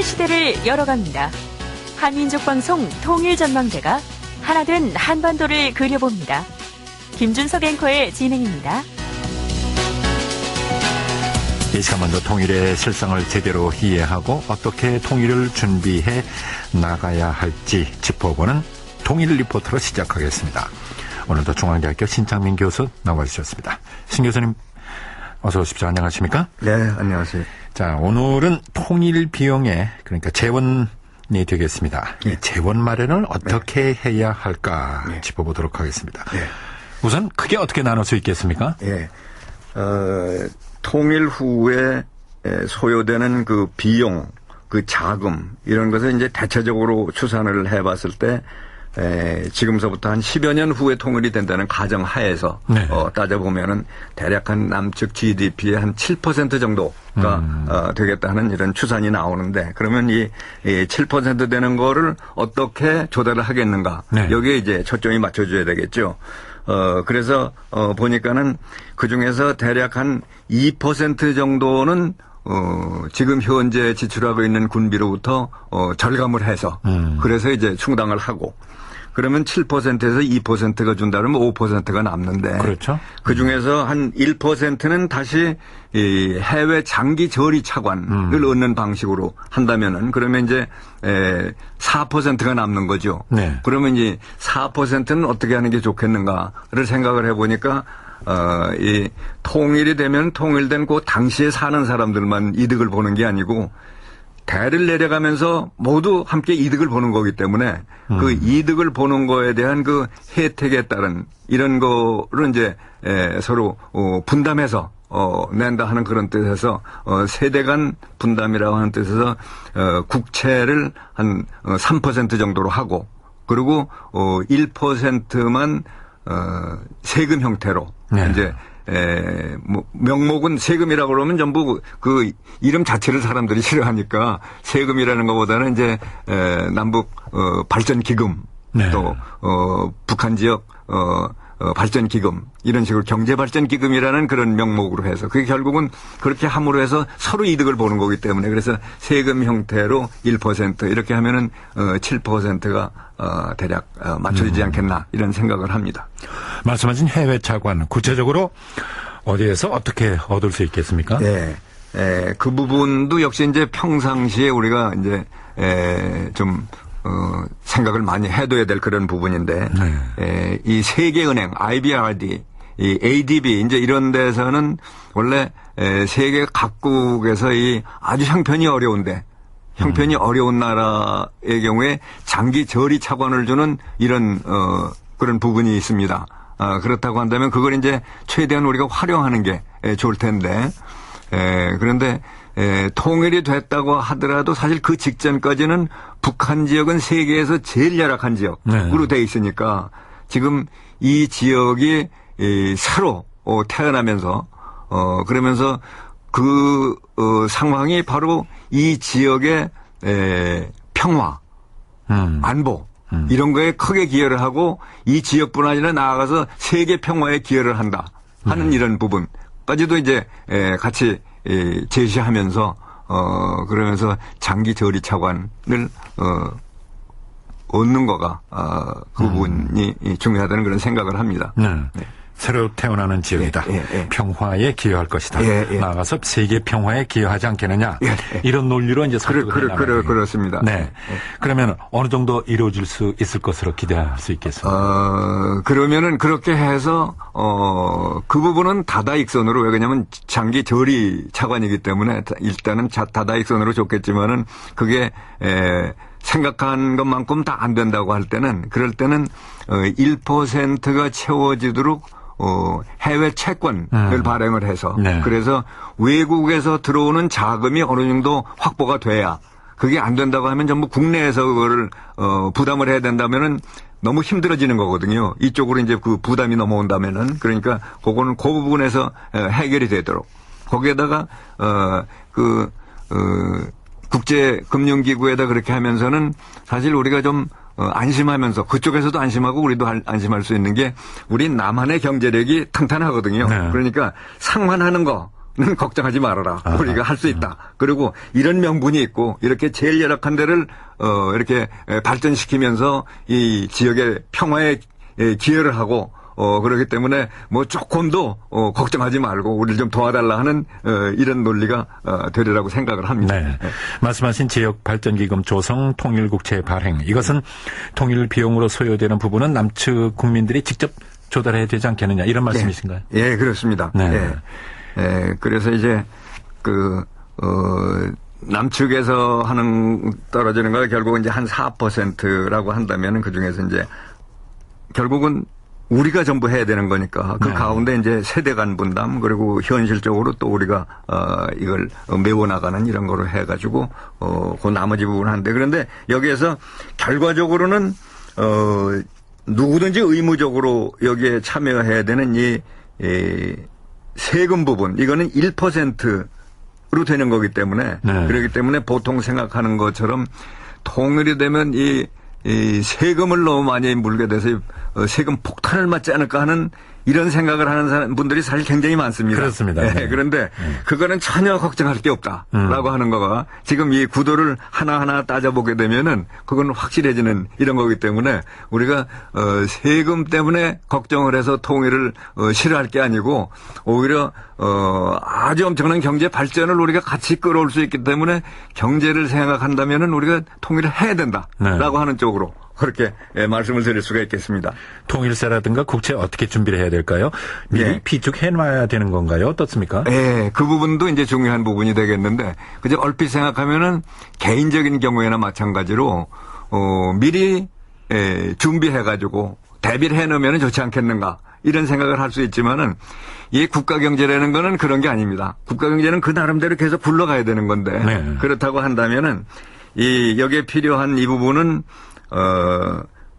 시대를 열어갑니다. 한민족방송 통일전망대가 하나된 한반도를 그려봅니다. 김준석 앵커의 진행입니다. 이 시간만도 통일의 실상을 제대로 이해하고 어떻게 통일을 준비해 나가야 할지 짚어보는 통일 리포터로 시작하겠습니다. 오늘도 중앙대학교 신창민 교수 나와주셨습니다. 신 교수님 어서 오십시오. 안녕하십니까? 네, 안녕하세요. 자, 오늘은 통일 비용의 그러니까 재원이 되겠습니다. 네. 이 재원 마련을 어떻게 해야 할까 짚어보도록 하겠습니다. 네. 우선 크게 어떻게 나눌 수 있겠습니까? 예. 통일 후에 소요되는 그 비용, 그 자금 이런 것을 이제 대체적으로 추산을 해봤을 때 지금서부터 한 10여 년 후에 통일이 된다는 가정 하에서 네. 따져보면은 대략 한 남측 GDP의 한 7% 정도가 되겠다는 이런 추산이 나오는데 그러면 이 7% 되는 거를 어떻게 조달을 하겠는가? 네. 여기에 이제 초점이 맞춰줘야 되겠죠. 그래서 보니까는 그 중에서 대략 한 2% 정도는 지금 현재 지출하고 있는 군비로부터 절감을 해서 그래서 이제 충당을 하고 그러면 7%에서 2%가 준다 그러면 5%가 남는데 그렇죠. 그 중에서 한 1%는 다시 이 해외 장기 저리 차관을 얻는 방식으로 한다면은 그러면 이제 4%가 남는 거죠. 네. 그러면 이제 4%는 어떻게 하는 게 좋겠는가를 생각을 해보니까 이 통일이 되면 통일된 그 당시에 사는 사람들만 이득을 보는 게 아니고 대를 내려가면서 모두 함께 이득을 보는 거기 때문에 그 이득을 보는 거에 대한 그 혜택에 따른 이런 거를 이제 서로 분담해서 낸다 하는 그런 뜻에서 세대 간 분담이라고 하는 뜻에서 국채를 한 3% 정도로 하고 그리고 1%만 세금 형태로 네. 이제 뭐 명목은 세금이라고 그러면 전부 그 이름 자체를 사람들이 싫어하니까 세금이라는 것보다는 이제 남북 발전 기금 네. 또 북한 지역 발전 기금 이런 식으로 경제 발전 기금이라는 그런 명목으로 해서 그게 결국은 그렇게 함으로 해서 서로 이득을 보는 거기 때문에 그래서 세금 형태로 1% 이렇게 하면은 7%가 대략 맞춰지지 않겠나 이런 생각을 합니다. 말씀하신 해외 차관 구체적으로 어디에서 어떻게 얻을 수 있겠습니까? 네, 그 부분도 역시 이제 평상시에 우리가 이제 좀 생각을 많이 해둬야 될 그런 부분인데 네. 이 세계은행, IBRD, 이 ADB 이제 이런 데서는 원래 세계 각국에서 이 아주 형편이 어려운데 형편이 어려운 나라의 경우에 장기 저리 차관을 주는 이런 그런 부분이 있습니다. 그렇다고 한다면 그걸 이제 최대한 우리가 활용하는 게 좋을 텐데 그런데 통일이 됐다고 하더라도 사실 그 직전까지는 북한 지역은 세계에서 제일 열악한 지역으로 돼 있으니까 지금 이 지역이 새로 태어나면서 그러면서 그 상황이 바로 이 지역의 평화, 안보 이런 거에 크게 기여를 하고 이 지역뿐 아니라 나아가서 세계 평화에 기여를 한다 하는 이런 부분까지도 이제 같이 제시하면서 그러면서 장기 저리 차관을 얻는 거가 그 부분이 중요하다는 그런 생각을 합니다. 네. 새로 태어나는 지역이다. 평화에 기여할 것이다. 나아가서 세계 평화에 기여하지 않겠느냐. 이런 논리로 이제 설득을 해나가는 그렇습니다. 네. 그러면 어느 정도 이루어질 수 있을 것으로 기대할 수 있겠습니다. 그러면은 그렇게 해서 그 부분은 다다익선으로 왜냐하면 장기 저리 차관이기 때문에 일단은 다다익선으로 좋겠지만은 그게 생각한 것만큼 다 안 된다고 할 때는 그럴 때는 1%가 채워지도록 해외 채권을 발행을 해서 그래서 외국에서 들어오는 자금이 어느 정도 확보가 돼야 그게 안 된다고 하면 전부 국내에서 그거를 부담을 해야 된다면은 너무 힘들어지는 거거든요. 이쪽으로 이제 그 부담이 넘어온다면은 그러니까 그거는 그 부분에서 해결이 되도록 거기에다가 국제금융기구에다 그렇게 하면서는 사실 우리가 좀 안심하면서 그쪽에서도 안심하고 우리도 안심할 수 있는 게 우리 남한의 경제력이 탄탄하거든요. 네. 그러니까 상환하는 거 걱정하지 말아라. 우리가 할 수 있다. 그리고 이런 명분이 있고 이렇게 제일 열악한 데를 이렇게 발전시키면서 이 지역의 평화에 기여를 하고 그렇기 때문에 뭐 조금도 걱정하지 말고 우리를 좀 도와달라 하는 이런 논리가 되리라고 생각을 합니다. 네. 말씀하신 지역발전기금 조성 통일국채 발행 이것은 통일 비용으로 소요되는 부분은 남측 국민들이 직접 조달해야 되지 않겠느냐 이런 말씀이신가요? 예, 그렇습니다. 네. 그래서 이제 남측에서 떨어지는 거 결국은 이제 한 4%라고 한다면은 그 중에서 이제 결국은 우리가 전부 해야 되는 거니까 그 가운데 이제 세대 간 분담 그리고 현실적으로 또 우리가 이걸 메워나가는 이런 거로 해가지고 그 나머지 부분 하는데 그런데 여기에서 결과적으로는 누구든지 의무적으로 여기에 참여해야 되는 이 세금 부분 이거는 1%로 되는 거기 때문에 그렇기 때문에 보통 생각하는 것처럼 통일이 되면 이 세금을 너무 많이 물게 돼서 세금 폭탄을 맞지 않을까 하는 이런 생각을 하는 분들이 사실 굉장히 많습니다. 그렇습니다. 네. 그런데 그거는 전혀 걱정할 게 없다라고 하는 거가 지금 이 구도를 하나하나 따져보게 되면은 그건 확실해지는 이런 거기 때문에 우리가 세금 때문에 걱정을 해서 통일을 싫어할 게 아니고 오히려 아주 엄청난 경제 발전을 우리가 같이 끌어올 수 있기 때문에 경제를 생각한다면은 우리가 통일을 해야 된다라고 하는 쪽으로 그렇게 말씀을 드릴 수가 있겠습니다. 통일세라든가 국채 어떻게 준비를 해야 될까요? 미리 비축해놔야 되는 건가요? 어떻습니까? 네, 그 부분도 이제 중요한 부분이 되겠는데 그저 얼핏 생각하면은 개인적인 경우에나 마찬가지로 미리 준비해가지고 대비를 해놓으면 좋지 않겠는가 이런 생각을 할 수 있지만은 이 국가 경제라는 거는 그런 게 아닙니다. 국가 경제는 그 나름대로 계속 굴러가야 되는 건데 그렇다고 한다면은 여기에 필요한 이 부분은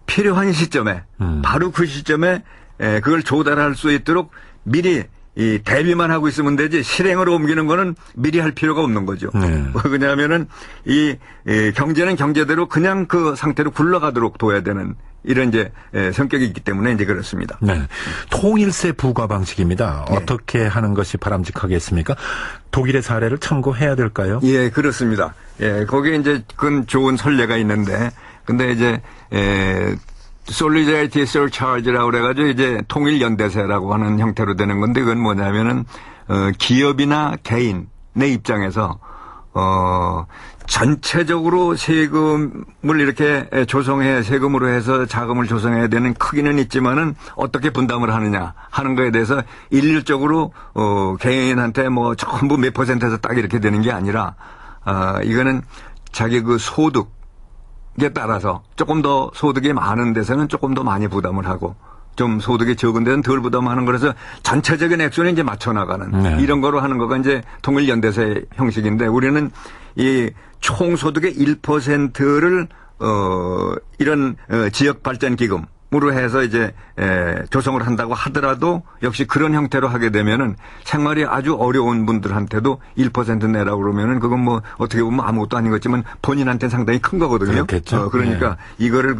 필요한 시점에 바로 그 시점에 그걸 조달할 수 있도록 미리 이 대비만 하고 있으면 되지 실행으로 옮기는 거는 미리 할 필요가 없는 거죠. 왜냐하면은 이 경제는 경제대로 그냥 그 상태로 굴러가도록 둬야 되는 이런 이제 성격이 있기 때문에 이제 그렇습니다. 네. 통일세 부과 방식입니다. 어떻게 하는 것이 바람직하겠습니까? 독일의 사례를 참고해야 될까요? 예, 그렇습니다. 예, 거기에 이제 그건 좋은 선례가 있는데 근데 이제 Solidarity Surcharge라고 그래가지고 이제 통일연대세라고 하는 형태로 되는 건데 그건 뭐냐면은 기업이나 개인의 입장에서 전체적으로 세금을 이렇게 조성해 세금으로 해서 자금을 조성해야 되는 크기는 있지만은 어떻게 분담을 하느냐 하는 거에 대해서 일률적으로 개인한테 뭐 전부 몇 %에서 딱 이렇게 되는 게 아니라 이거는 자기 그 소득에 따라서 조금 더 소득이 많은 데서는 조금 더 많이 부담을 하고 좀 소득이 적은 데는 덜 부담하는 거라서 전체적인 액수는 이제 맞춰나가는 이런 거로 하는 거가 이제 통일연대세 형식인데 우리는 이 총소득의 1%를 이런 지역발전기금으로 해서 이제 조성을 한다고 하더라도 역시 그런 형태로 하게 되면은 생활이 아주 어려운 분들한테도 1% 내라고 그러면은 그건 뭐 어떻게 보면 아무것도 아닌 것지만 본인한테는 상당히 큰 거거든요. 그렇겠죠. 그러니까 이거를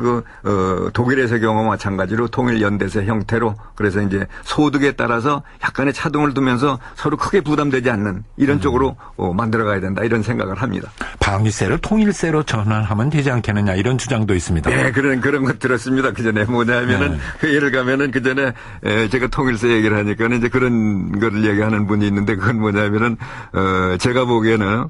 독일에서의 경우와 마찬가지로 통일연대세 형태로 그래서 이제 소득에 따라서 약간의 차등을 두면서 서로 크게 부담되지 않는 이런 쪽으로 만들어가야 된다 이런 생각을 합니다. 방위세를 통일세로 전환하면 되지 않겠느냐 이런 주장도 있습니다. 네, 그런 것 들었습니다. 그 전에 뭐냐면은 회의를 가면은 그 전에 제가 통일세 얘기를 하니까는 이제 그런 거를 얘기하는 분이 있는데 그건 뭐냐면은 제가 보기에는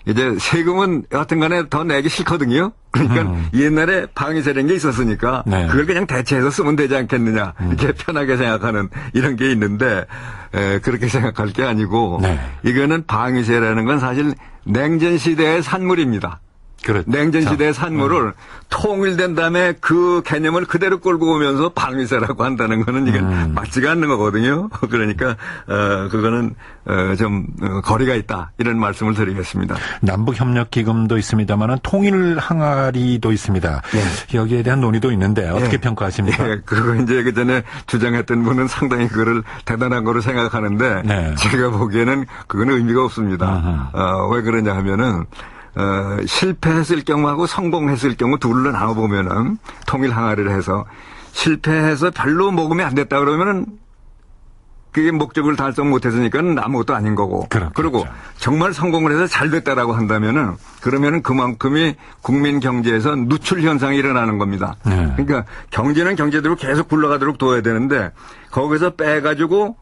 이제 세금은 여하튼 간에 더 내기 싫거든요. 그러니까 옛날에 방위세라는 게 있었으니까 그걸 그냥 대체해서 쓰면 되지 않겠느냐 이렇게 편하게 생각하는 이런 게 있는데 그렇게 생각할 게 아니고 이거는 방위세라는 건 사실 냉전 시대의 산물입니다. 그렇죠. 냉전 시대의 산물을 통일된 다음에 그 개념을 그대로 끌고 오면서 방위세라고 한다는 거는 이건 맞지가 않는 거거든요. 그러니까 그거는 좀 거리가 있다 이런 말씀을 드리겠습니다. 남북협력기금도 있습니다만은 통일 항아리도 있습니다. 여기에 대한 논의도 있는데 어떻게 평가하십니까? 그거 이제 그 전에 주장했던 분은 상당히 그거를 대단한 거로 생각하는데 제가 보기에는 그거는 의미가 없습니다. 왜 그러냐 하면은 실패했을 경우하고 성공했을 경우 둘로 나눠보면은 통일 항아리를 해서 실패해서 별로 먹으면 안 됐다 그러면은 그게 목적을 달성 못했으니까는 아무것도 아닌 거고. 그렇겠죠. 그리고 정말 성공을 해서 잘 됐다라고 한다면은 그러면은 그만큼이 국민 경제에서 누출 현상이 일어나는 겁니다. 네. 그러니까 경제는 경제대로 계속 굴러가도록 둬야 되는데 거기서 빼가지고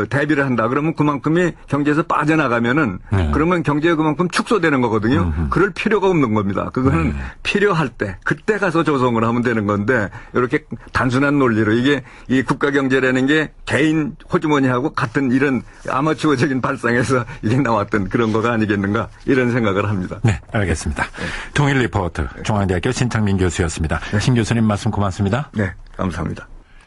대비를 한다. 그러면 그만큼이 경제에서 빠져나가면은 네. 그러면 경제가 그만큼 축소되는 거거든요. 그럴 필요가 없는 겁니다. 그거는 네. 필요할 때 그때 가서 조성을 하면 되는 건데 이렇게 단순한 논리로 이게 이 국가 경제라는 게 개인 호주머니하고 같은 이런 아마추어적인 발상에서 이게 나왔던 그런 거가 아니겠는가 이런 생각을 합니다. 네, 알겠습니다. 통일 리포트 중앙대학교 신창민 교수였습니다. 신 교수님 말씀 고맙습니다. 네, 감사합니다.